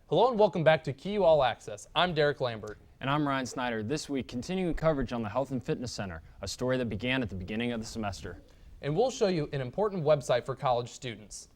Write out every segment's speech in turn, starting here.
Hello and welcome back to KU All Access. I'm Derek Lambert. And I'm Ryan Snyder. This week, continuing coverage on the Health and Fitness Center, a story that began at the beginning of the semester. And we'll show you an important website for college students.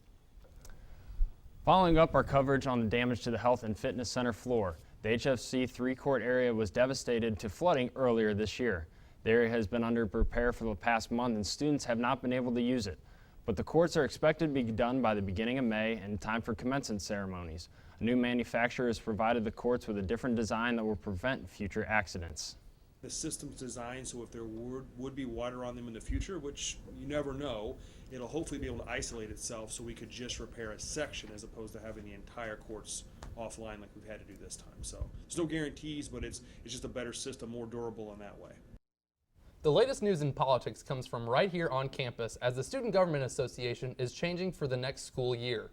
Following up our coverage on the damage to the Health and Fitness Center floor, the HFC 3-court area was devastated to flooding earlier this year. The area has been under repair for the past month and students have not been able to use it. But the courts are expected to be done by the beginning of May in time for commencement ceremonies. A new manufacturer has provided the courts with a different design that will prevent future accidents. The system's designed so if there would be water on them in the future, which you never know, it'll hopefully be able to isolate itself so we could just repair a section as opposed to having the entire courts offline like we've had to do this time. So there's no guarantees, but it's just a better system, more durable in that way. The latest news in politics comes from right here on campus as the Student Government Association is changing for the next school year.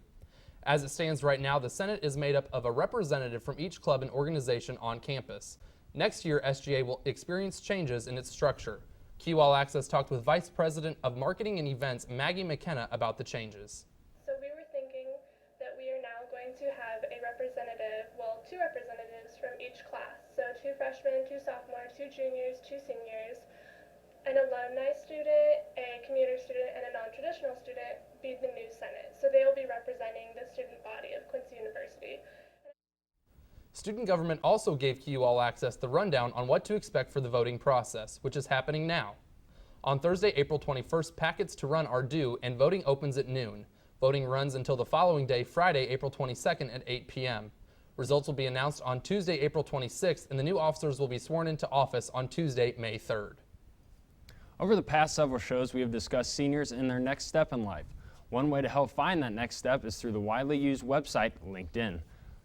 As it stands right now, the Senate is made up of a representative from each club and organization on campus. Next year, SGA will experience changes in its structure. KU All Access talked with Vice President of Marketing and Events, Maggie McKenna, about the changes. So we were thinking that we are now going to have a representative, well, two representatives from each class. So 2 freshmen, 2 sophomores, 2 juniors, 2 seniors, an alumni student, a commuter student, and a non-traditional student be the new Senate. So they will be representing the student body of Quincy University. Student government also gave KU All Access the rundown on what to expect for the voting process, which is happening now. On Thursday, April 21st, packets to run are due and voting opens at noon. Voting runs until the following day, Friday, April 22nd at 8 p.m. Results will be announced on Tuesday, April 26th, and the new officers will be sworn into office on Tuesday, May 3rd. Over the past several shows, we have discussed seniors and their next step in life. One way to help find that next step is through the widely used website, LinkedIn.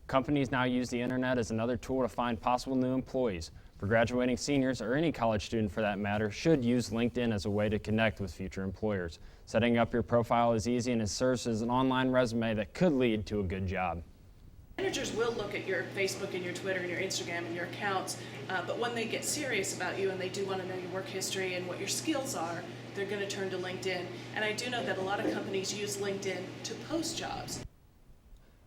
Companies now use the internet as another tool to find possible new employees. For graduating seniors, or any college student for that matter, should use LinkedIn as a way to connect with future employers. Setting up your profile is easy and it serves as an online resume that could lead to a good job. Managers will look at your Facebook and your Twitter and your Instagram and your accounts, but when they get serious about you and they do want to know your work history and what your skills are, they're going to turn to LinkedIn. And I do know that a lot of companies use LinkedIn to post jobs.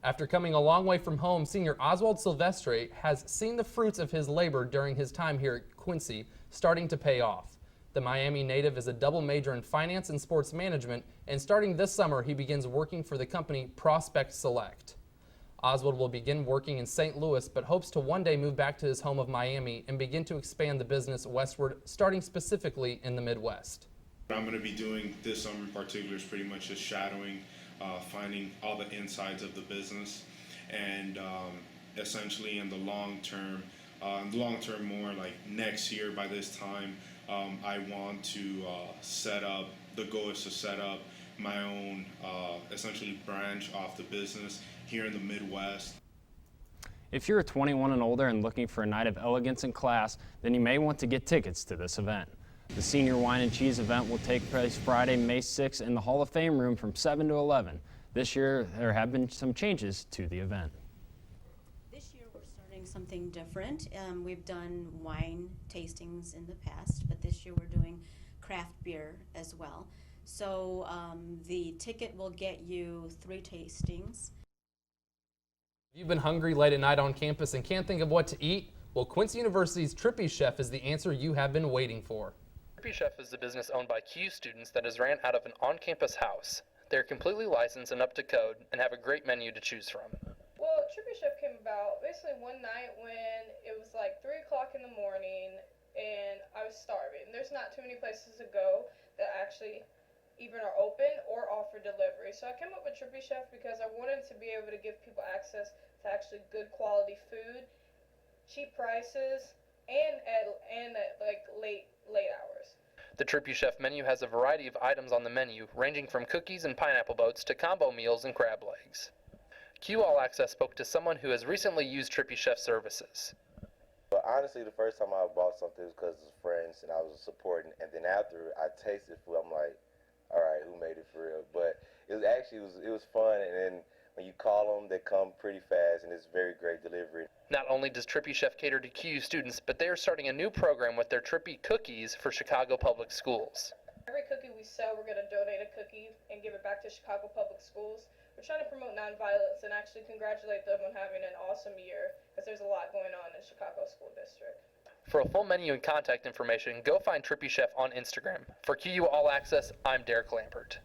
After coming a long way from home, senior Oswald Silvestre has seen the fruits of his labor during his time here at Quincy starting to pay off. The Miami native is a double major in finance and sports management, and starting this summer, he begins working for the company Prospect Select. Oswald will begin working in St. Louis, but hopes to one day move back to his home of Miami and begin to expand the business westward, starting specifically in the Midwest. What I'm going to be doing this summer in particular is pretty much just shadowing, finding all the insides of the business, and essentially in the long term more like next year by this time, I want to the goal is to set up my own essentially branch off the business here in the Midwest. If you're 21 and older and looking for a night of elegance and class, then you may want to get tickets to this event. The Senior Wine and Cheese event will take place Friday, May 6th in the Hall of Fame room from 7 to 11. This year, there have been some changes to the event. This year, we're starting something different. We've done wine tastings in the past, but this year we're doing craft beer as well. So the ticket will get you 3 tastings. If you've been hungry late at night on campus and can't think of what to eat, well, Quincy University's Trippy Chef is the answer you have been waiting for. Trippy Chef is a business owned by KU students that is ran out of an on-campus house. They're completely licensed and up to code and have a great menu to choose from. Well, Trippy Chef came about basically one night when it was like 3 o'clock in the morning and I was starving. There's not too many places to go that actually even are open or offer delivery. So I came up with Trippy Chef because I wanted to be able to give people access to actually good quality food, cheap prices, and at like late hours. The Trippy Chef menu has a variety of items on the menu, ranging from cookies and pineapple boats to combo meals and crab legs. KU All Access spoke to someone who has recently used Trippy Chef services. But honestly, the first time I bought something was because of friends and I was supporting, and then after I tasted food, I'm like, all right, who made it for real? But it was fun, and then when you call them, they come pretty fast, and it's very great delivery. Not only does Trippy Chef cater to KU students, but they are starting a new program with their Trippy Cookies for Chicago Public Schools. Every cookie we sell, we're going to donate a cookie and give it back to Chicago Public Schools. We're trying to promote nonviolence and actually congratulate them on having an awesome year, because there's a lot going on in Chicago School District. For a full menu and contact information, go find Trippy Chef on Instagram. For QU All Access, I'm Derek Lampert.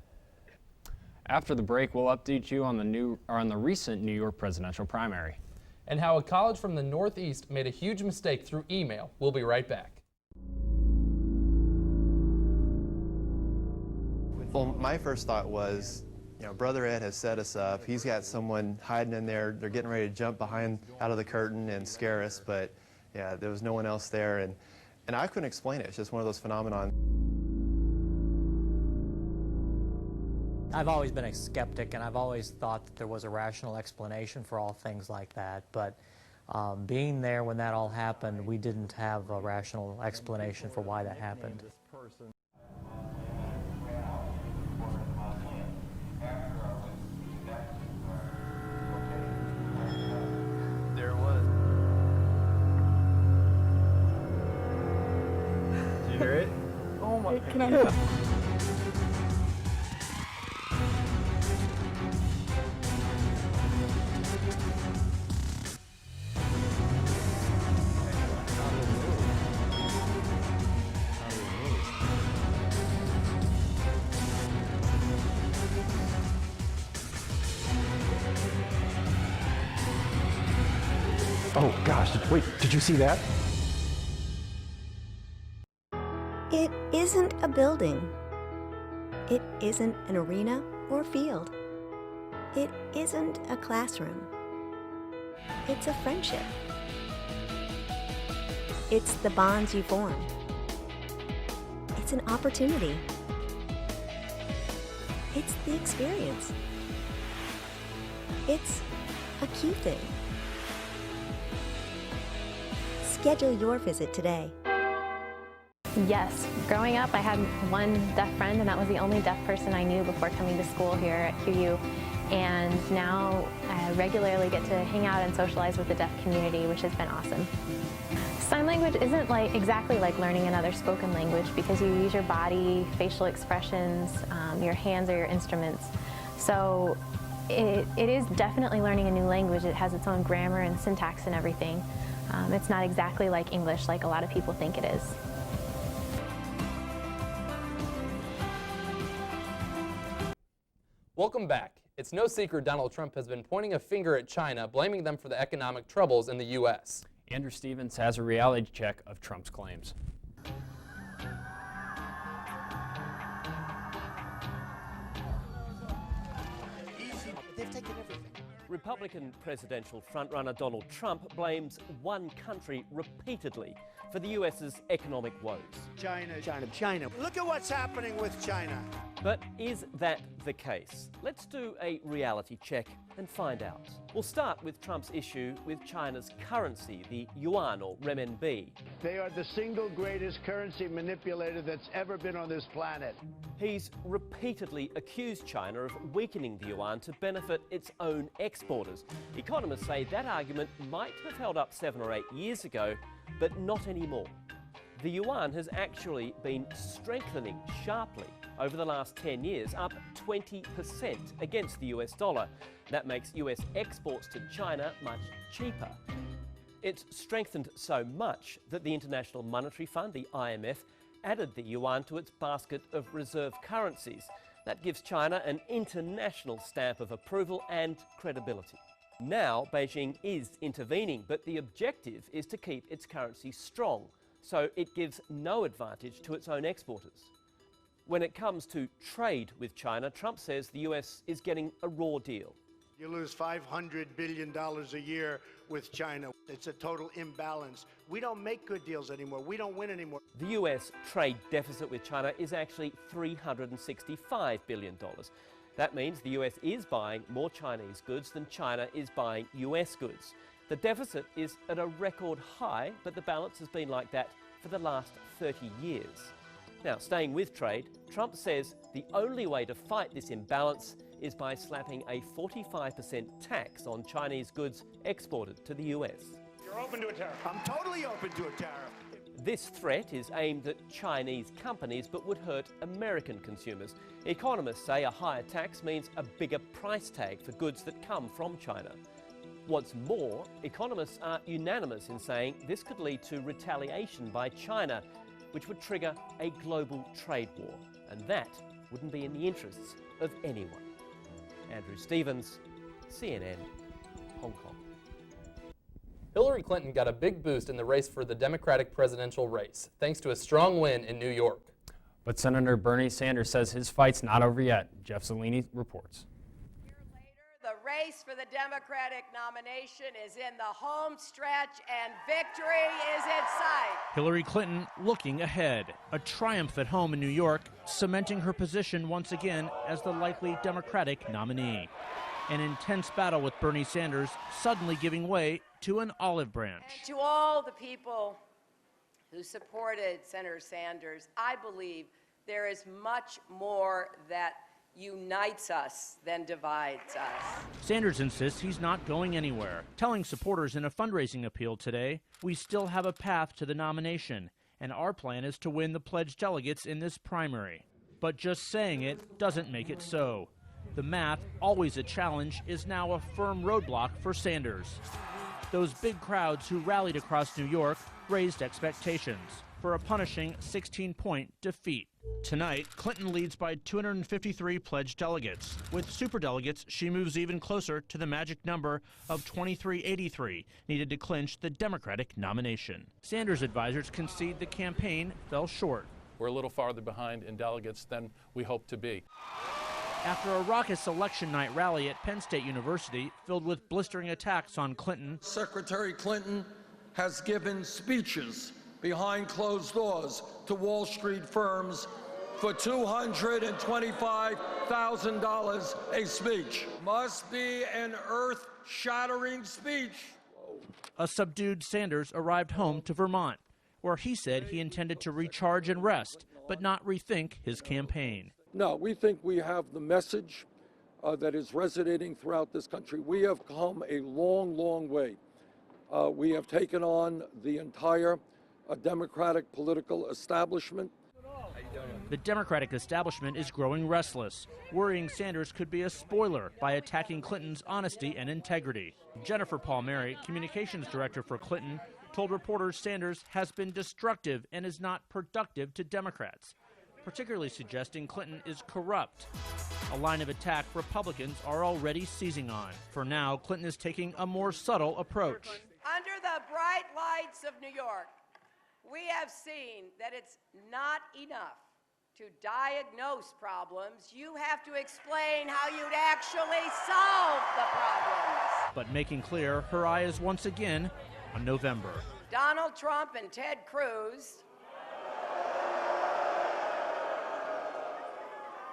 After the break, we'll update you on the recent New York presidential primary. And how a college from the Northeast made a huge mistake through email. We'll be right back. Well, my first thought was, Brother Ed has set us up. He's got someone hiding in there. They're getting ready to jump out of the curtain and scare us, but yeah, there was no one else there, and I couldn't explain it. It's just one of those phenomenon. I've always been a skeptic, and I've always thought that there was a rational explanation for all things like that, but being there when that all happened, we didn't have a rational explanation for why that happened. There was. Did you hear it? Oh my God. Can I hear it? Oh gosh, wait, did you see that? It isn't a building. It isn't an arena or field. It isn't a classroom. It's a friendship. It's the bonds you form. It's an opportunity. It's the experience. It's a cute thing. Schedule your visit today. Yes. Growing up, I had one deaf friend, and that was the only deaf person I knew before coming to school here at QU. And now I regularly get to hang out and socialize with the deaf community, which has been awesome. Sign language isn't exactly like learning another spoken language, because you use your body, facial expressions, your hands are your instruments. So it is definitely learning a new language. It has its own grammar and syntax and everything. It's not exactly like English like a lot of people think it is. Welcome back. It's no secret Donald Trump has been pointing a finger at China, blaming them for the economic troubles in the U.S. Andrew Stevens has a reality check of Trump's claims. They've taken everything. Republican presidential frontrunner Donald Trump blames one country repeatedly for the US's economic woes. China. Look at what's happening with China. But is that the case? Let's do a reality check and find out. We'll start with Trump's issue with China's currency, the yuan or renminbi. They are the single greatest currency manipulator that's ever been on this planet. He's repeatedly accused China of weakening the yuan to benefit its own exporters. Economists say that argument might have held up 7 or 8 years ago, but not anymore. The yuan has actually been strengthening sharply over the last 10 years, up 20% against the US dollar. That makes US exports to China much cheaper. It's strengthened so much that the International Monetary Fund, the IMF, added the yuan to its basket of reserve currencies. That gives China an international stamp of approval and credibility. Now, Beijing is intervening, but the objective is to keep its currency strong, so it gives no advantage to its own exporters. When it comes to trade with China, Trump says the US is getting a raw deal. You lose $500 billion a year with China. It's a total imbalance. We don't make good deals anymore. We don't win anymore. The US trade deficit with China is actually $365 billion. That means the US is buying more Chinese goods than China is buying US goods. The deficit is at a record high, but the balance has been like that for the last 30 years. Now, staying with trade, Trump says the only way to fight this imbalance is by slapping a 45% tax on Chinese goods exported to the US. You're open to a tariff. I'm totally open to a tariff. This threat is aimed at Chinese companies but would hurt American consumers. Economists say a higher tax means a bigger price tag for goods that come from China. What's more, economists are unanimous in saying this could lead to retaliation by China, which would trigger a global trade war. And that wouldn't be in the interests of anyone. Andrew Stevens, CNN, Hong Kong. Hillary Clinton got a big boost in the race for the Democratic presidential race, thanks to a strong win in New York. But Senator Bernie Sanders says his fight's not over yet. Jeff Zeleny reports. The race for the Democratic nomination is in the home stretch and victory is in sight. Hillary Clinton looking ahead. A triumph at home in New York, cementing her position once again as the likely Democratic nominee. An intense battle with Bernie Sanders suddenly giving way to an olive branch. And to all the people who supported Senator Sanders, I believe there is much more that unites us than divides us. Sanders insists he's not going anywhere, telling supporters in a fundraising appeal today, "We still have a path to the nomination, and our plan is to win the pledged delegates in this primary." But just saying it doesn't make it so. The math, always a challenge, is now a firm roadblock for Sanders. Those big crowds who rallied across New York raised expectations for a punishing 16-point defeat. Tonight, Clinton leads by 253 pledged delegates. With superdelegates, she moves even closer to the magic number of 2383 needed to clinch the Democratic nomination. Sanders' advisors concede the campaign fell short. We're a little farther behind in delegates than we hoped to be. After a raucous election night rally at Penn State University filled with blistering attacks on Clinton, Secretary Clinton has given speeches behind closed doors to Wall Street firms for $225,000 a speech. Must be an earth-shattering speech. a subdued Sanders arrived home to Vermont, where he said he intended to recharge and rest, but not rethink his campaign. No, we think we have the message that is resonating throughout this country. We have come a long, long way. We have taken on the entire Democratic political establishment. The Democratic establishment is growing restless, worrying Sanders could be a spoiler by attacking Clinton's honesty and integrity. Jennifer Palmieri, communications director for Clinton, told reporters Sanders has been destructive and is not productive to Democrats, particularly suggesting Clinton is corrupt, a line of attack Republicans are already seizing on. For now, Clinton is taking a more subtle approach. Under the bright lights of New York, we have seen that it's not enough to diagnose problems. You have to explain how you'd actually solve the problems. But making clear her eye is once again on November. Donald Trump and Ted Cruz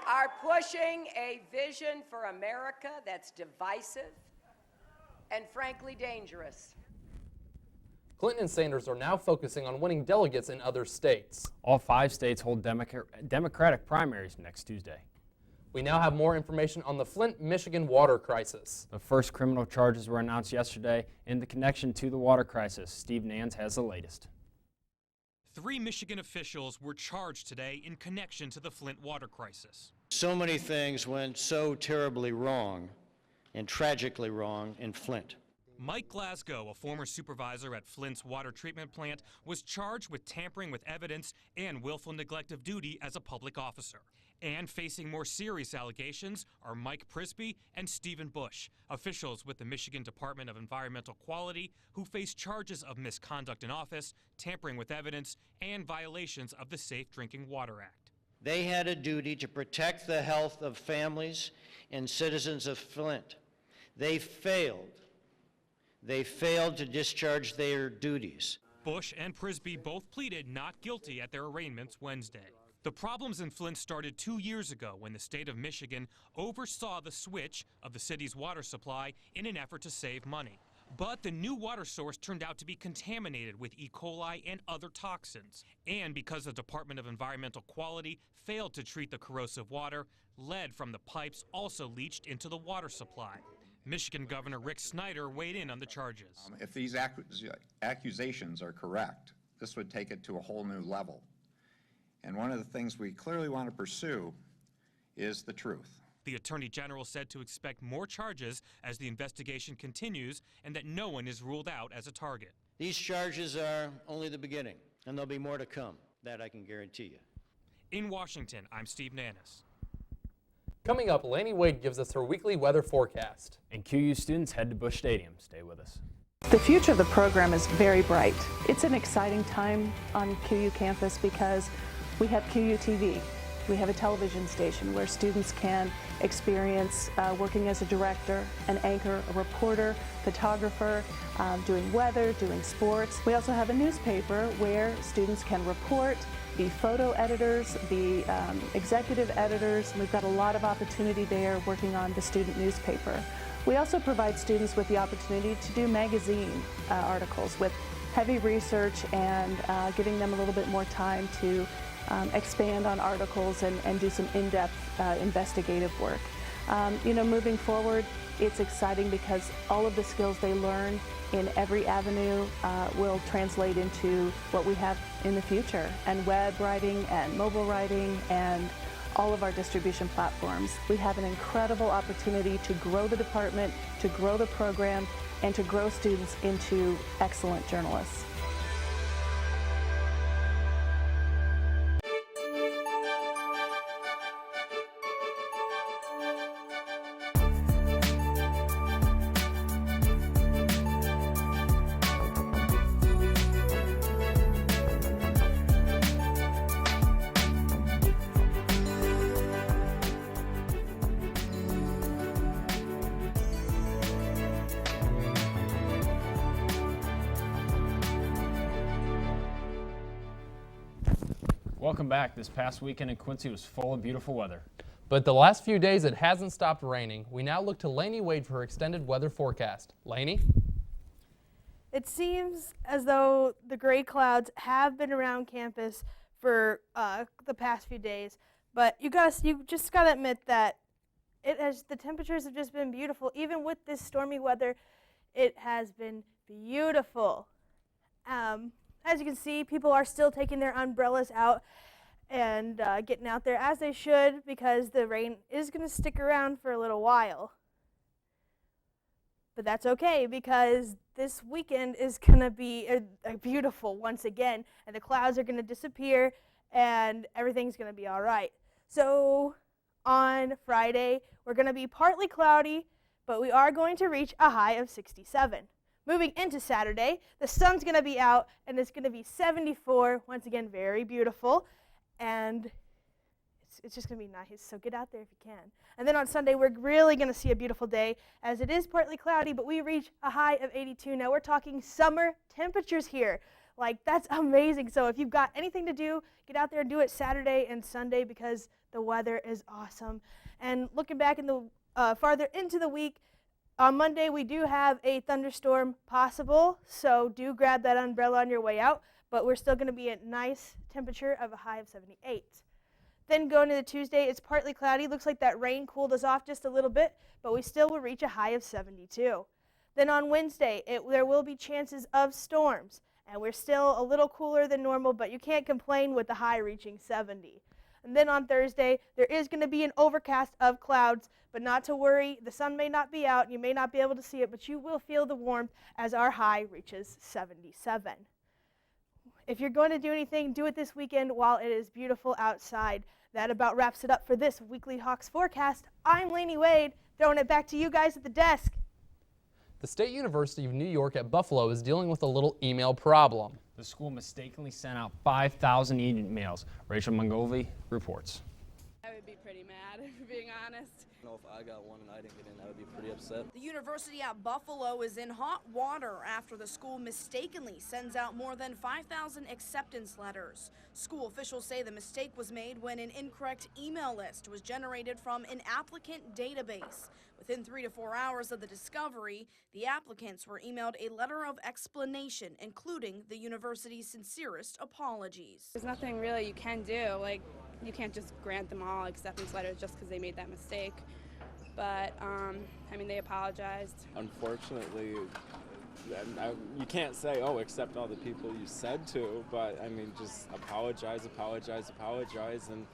are pushing a vision for America that's divisive and frankly dangerous. Clinton and Sanders are now focusing on winning delegates in other states. All 5 states hold Democratic primaries next Tuesday. We now have more information on the Flint, Michigan water crisis. The first criminal charges were announced yesterday in the connection to the water crisis. Steve Nans has the latest. 3 Michigan officials were charged today in connection to the Flint water crisis. So many things went so terribly wrong and tragically wrong in Flint. Mike Glasgow, a former supervisor at Flint's water treatment plant, was charged with tampering with evidence and willful neglect of duty as a public officer. And facing more serious allegations are Mike Prisby and Stephen Bush, officials with the Michigan Department of Environmental Quality who face charges of misconduct in office, tampering with evidence, and violations of the Safe Drinking Water Act. They had a duty to protect the health of families and citizens of Flint. They failed. They failed to discharge their duties. Bush and Prisby both pleaded not guilty at their arraignments Wednesday. The problems in Flint started 2 years ago when the state of Michigan oversaw the switch of the city's water supply in an effort to save money. But the new water source turned out to be contaminated with E. coli and other toxins. And because the Department of Environmental Quality failed to treat the corrosive water, lead from the pipes also leached into the water supply. Michigan Governor Rick Snyder weighed in on the charges. If these accusations are correct, this would take it to a whole new level. And one of the things we clearly want to pursue is the truth. The Attorney General said to expect more charges as the investigation continues and that no one is ruled out as a target. These charges are only the beginning, and there'll be more to come. That I can guarantee you. In Washington, I'm Steve Nannis. Coming up, Laney Wade gives us her weekly weather forecast. And QU students head to Busch Stadium. Stay with us. The future of the program is very bright. It's an exciting time on QU campus because we have QU TV. We have a television station where students can experience working as a director, an anchor, a reporter, photographer, doing weather, doing sports. We also have a newspaper where students can report, be photo editors, be executive editors. We've got a lot of opportunity there working on the student newspaper. We also provide students with the opportunity to do magazine articles with heavy research and giving them a little bit more time to expand on articles and do some in-depth investigative work. Moving forward, it's exciting because all of the skills they learn in every avenue will translate into what we have in the future, and web writing and mobile writing and all of our distribution platforms. We have an incredible opportunity to grow the department, to grow the program, and to grow students into excellent journalists. Welcome back. This past weekend in Quincy was full of beautiful weather. But the last few days it hasn't stopped raining. We now look to Laney Wade for her extended weather forecast. Laney? It seems as though the gray clouds have been around campus for the past few days, but you just gotta admit that the temperatures have just been beautiful. Even with this stormy weather, it has been beautiful. As you can see, people are still taking their umbrellas out and getting out there as they should, because the rain is going to stick around for a little while. But that's okay, because this weekend is going to be beautiful once again, and the clouds are going to disappear and everything's going to be all right. So on Friday, we're going to be partly cloudy, but we are going to reach a high of 67. Moving into Saturday, the sun's going to be out, and it's going to be 74. Once again, very beautiful, and it's just going to be nice, so get out there if you can. And then on Sunday, we're really going to see a beautiful day, as it is partly cloudy, but we reach a high of 82. Now, we're talking summer temperatures here. Like, that's amazing. So if you've got anything to do, get out there and do it Saturday and Sunday, because the weather is awesome. And looking back in the farther into the week, on Monday, we do have a thunderstorm possible, so do grab that umbrella on your way out, but we're still going to be at nice temperature of a high of 78. Then going into Tuesday, it's partly cloudy. Looks like that rain cooled us off just a little bit, but we still will reach a high of 72. Then on Wednesday, there will be chances of storms, and we're still a little cooler than normal, but you can't complain with the high reaching 70. And then on Thursday, there is going to be an overcast of clouds, but not to worry. The sun may not be out. You may not be able to see it, but you will feel the warmth as our high reaches 77. If you're going to do anything, do it this weekend while it is beautiful outside. That about wraps it up for this weekly Hawks forecast. I'm Laney Wade, throwing it back to you guys at the desk. The State University of New York at Buffalo is dealing with a little email problem. The school mistakenly sent out 5,000 emails. Rachel Mongovi reports. I would be pretty mad, if being honest. I know if I got one and I didn't get in, I would be pretty upset. The University at Buffalo is in hot water after the school mistakenly sends out more than 5,000 acceptance letters. School officials say the mistake was made when an incorrect email list was generated from an applicant database. Within 3 to 4 hours of the discovery, the applicants were emailed a letter of explanation, including the university's sincerest apologies. There's nothing really you can do. Like, you can't just grant them all acceptance letters just because they made that mistake. But, I mean, they apologized. Unfortunately, you can't say, oh, accept all the people you said to, but I mean, just apologize, and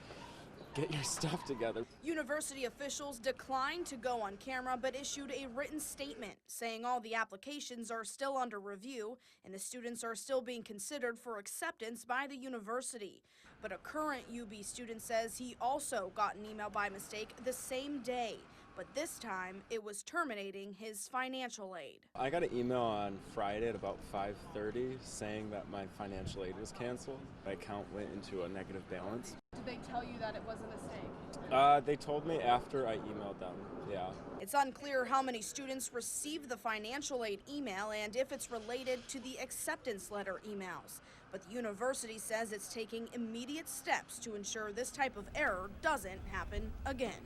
get your stuff together. University officials declined to go on camera but issued a written statement saying all the applications are still under review and the students are still being considered for acceptance by the university. But a current UB student says he also got an email by mistake the same day, but this time it was terminating his financial aid. I got an email on Friday at about 5:30 saying that my financial aid was canceled. My account went into a negative balance. Did they tell you that it was a mistake? They told me after I emailed them, yeah. It's unclear how many students received the financial aid email and if it's related to the acceptance letter emails. But the university says it's taking immediate steps to ensure this type of error doesn't happen again.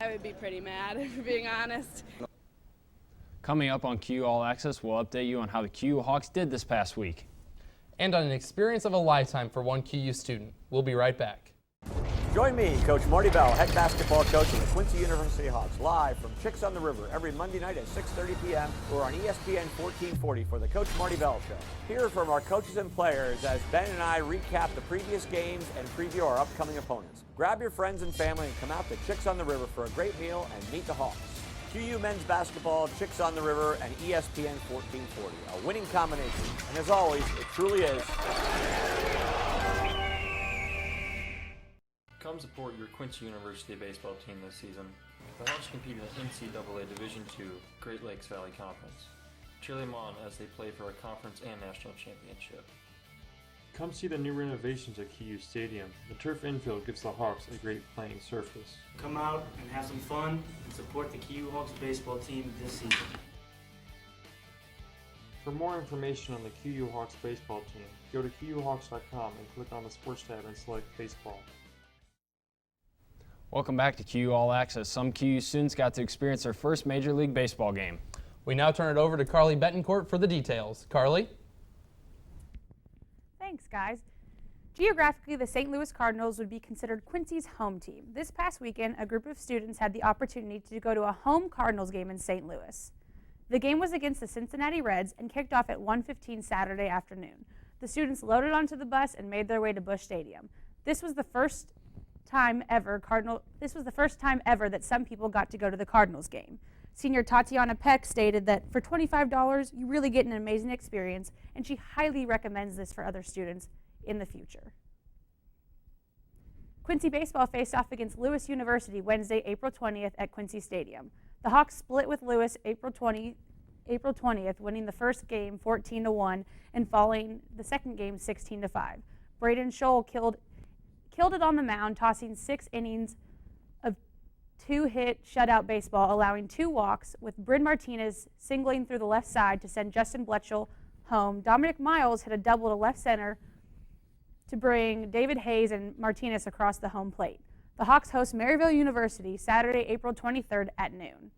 I would be pretty mad, if we're being honest. Coming up on QU All Access, we'll update you on how the QU Hawks did this past week. And on an experience of a lifetime for one QU student. We'll be right back. Join me, Coach Marty Bell, head basketball coach of the Quincy University Hawks, live from Chicks on the River every Monday night at 6:30 p.m. or on ESPN 1440 for the Coach Marty Bell Show. Hear from our coaches and players as Ben and I recap the previous games and preview our upcoming opponents. Grab your friends and family and come out to Chicks on the River for a great meal and meet the Hawks. QU men's basketball, Chicks on the River, and ESPN 1440, a winning combination. And as always, it truly is. Come support your Quincy University baseball team this season. The Hawks compete in the NCAA Division II Great Lakes Valley Conference. Cheer them on as they play for a conference and national championship. Come see the new renovations at QU Stadium. The turf infield gives the Hawks a great playing surface. Come out and have some fun and support the QU Hawks baseball team this season. For more information on the QU Hawks baseball team, go to QUHawks.com and click on the Sports tab and select Baseball. Welcome back to QU All Access. Some QU students got to experience their first Major League Baseball game. We now turn it over to Carly Betancourt for the details. Carly? Thanks, guys. Geographically, the St. Louis Cardinals would be considered Quincy's home team. This past weekend, a group of students had the opportunity to go to a home Cardinals game in St. Louis. The game was against the Cincinnati Reds and kicked off at 1:15 Saturday afternoon. The students loaded onto the bus and made their way to Busch Stadium. This was the first time ever that some people got to go to the Cardinals game. Senior Tatiana Peck stated that for $25, you really get an amazing experience, and she highly recommends this for other students in the future. Quincy baseball faced off against Lewis University Wednesday, April 20th at Quincy Stadium. The Hawks split with Lewis April 20th, winning the first game 14-1 and falling the second game 16-5. Braden Scholl killed it on the mound, tossing 6 innings of 2-hit shutout baseball, allowing 2 walks, with Bryn Martinez singling through the left side to send Justin Bletchell home. Dominic Miles hit a double to left center to bring David Hayes and Martinez across the home plate. The Hawks host Maryville University Saturday, April 23rd at noon.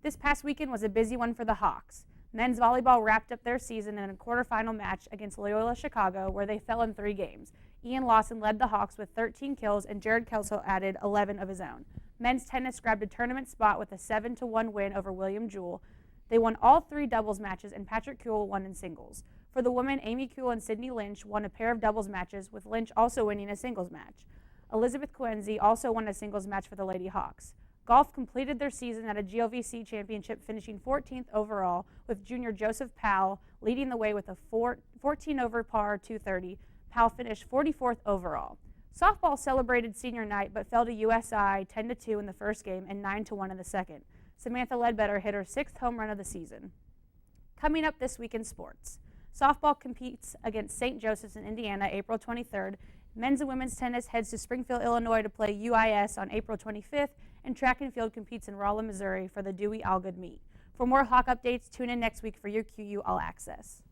This past weekend was a busy one for the Hawks. Men's volleyball wrapped up their season in a quarterfinal match against Loyola Chicago, where they fell in 3 games. Ian Lawson led the Hawks with 13 kills, and Jared Kelso added 11 of his own. Men's tennis grabbed a tournament spot with a 7-1 win over William Jewell. They won all 3 doubles matches, and Patrick Kuehl won in singles. For the women, Amy Kuehl and Sydney Lynch won a pair of doubles matches, with Lynch also winning a singles match. Elizabeth Coenzi also won a singles match for the Lady Hawks. Golf completed their season at a GLVC championship, finishing 14th overall, with junior Joseph Powell leading the way with a 14 over par 230. Powell finished 44th overall. Softball celebrated senior night but fell to USI 10-2 in the first game and 9-1 in the second. Samantha Ledbetter hit her 6th home run of the season. Coming up this week in sports, softball competes against St. Joseph's in Indiana April 23rd. Men's and women's tennis heads to Springfield, Illinois to play UIS on April 25th, and track and field competes in Rolla, Missouri for the Dewey Allgood meet. For more Hawk updates, tune in next week for your QU All Access.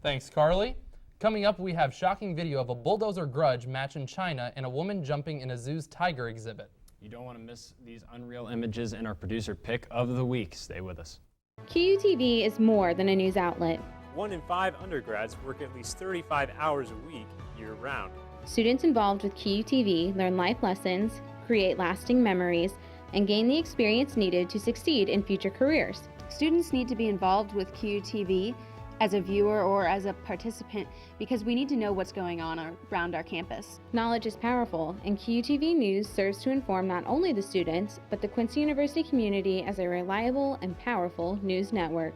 Thanks, Carly. Coming up, we have shocking video of a bulldozer grudge match in China and a woman jumping in a zoo's tiger exhibit. You don't want to miss these unreal images in our producer pick of the week. Stay with us. QUTV is more than a news outlet. 1 in 5 undergrads work at least 35 hours a week, year-round. Students involved with QUTV learn life lessons, create lasting memories, and gain the experience needed to succeed in future careers. Students need to be involved with QUTV as a viewer or as a participant because we need to know what's going on around our campus. Knowledge is powerful, and QUTV News serves to inform not only the students, but the Quincy University community as a reliable and powerful news network.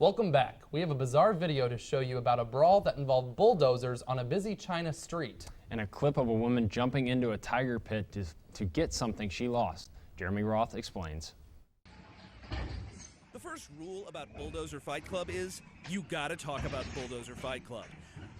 Welcome back. We have a bizarre video to show you about a brawl that involved bulldozers on a busy China street. And a clip of a woman jumping into a tiger pit to get something she lost. Jeremy Roth explains. The first rule about Bulldozer Fight Club is you gotta talk about Bulldozer Fight Club.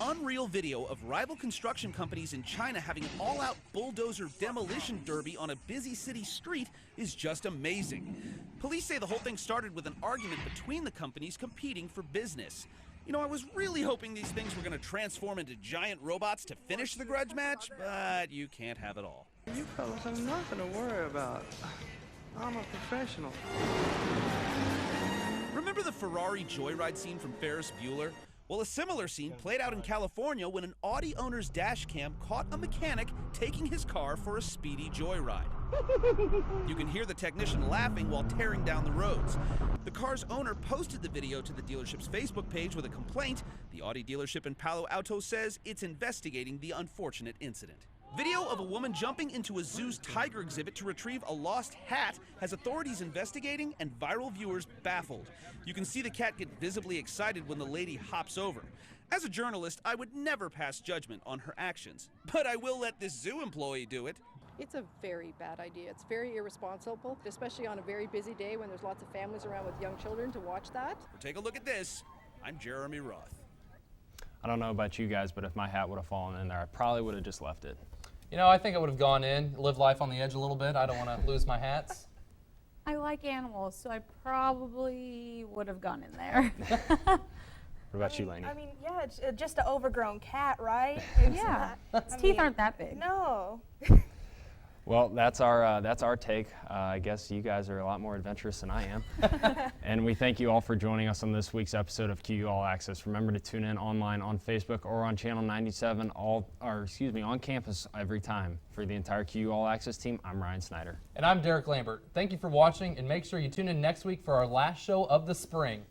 Unreal video of rival construction companies in China having an all-out bulldozer demolition derby on a busy city street is just amazing. Police say the whole thing started with an argument between the companies competing for business. You know, I was really hoping these things were going to transform into giant robots to finish the grudge match, but you can't have it all. You fellas have nothing to worry about. I'm a professional. Remember the Ferrari joyride scene from Ferris Bueller? Well, a similar scene played out in California when an Audi owner's dash cam caught a mechanic taking his car for a speedy joyride. You can hear the technician laughing while tearing down the roads. The car's owner posted the video to the dealership's Facebook page with a complaint. The Audi dealership in Palo Alto says it's investigating the unfortunate incident. Video of a woman jumping into a zoo's tiger exhibit to retrieve a lost hat has authorities investigating and viral viewers baffled. You can see the cat get visibly excited when the lady hops over. As a journalist, I would never pass judgment on her actions, but I will let this zoo employee do it. It's a very bad idea. It's very irresponsible, especially on a very busy day when there's lots of families around with young children to watch that. Well, take a look at this. I'm Jeremy Roth. I don't know about you guys, but if my hat would have fallen in there, I probably would have just left it. You know, I think I would have gone in, lived life on the edge a little bit. I don't want to lose my hats. I like animals, so I probably would have gone in there. What about you, Lainey? I mean, yeah, it's just an overgrown cat, right? Yeah, its teeth aren't that big. No. Well, that's our take. I guess you guys are a lot more adventurous than I am. And we thank you all for joining us on this week's episode of QU All Access. Remember to tune in online on Facebook or on Channel 97 on campus every time. For the entire QU All Access team, I'm Ryan Snyder. And I'm Derek Lambert. Thank you for watching, and make sure you tune in next week for our last show of the spring.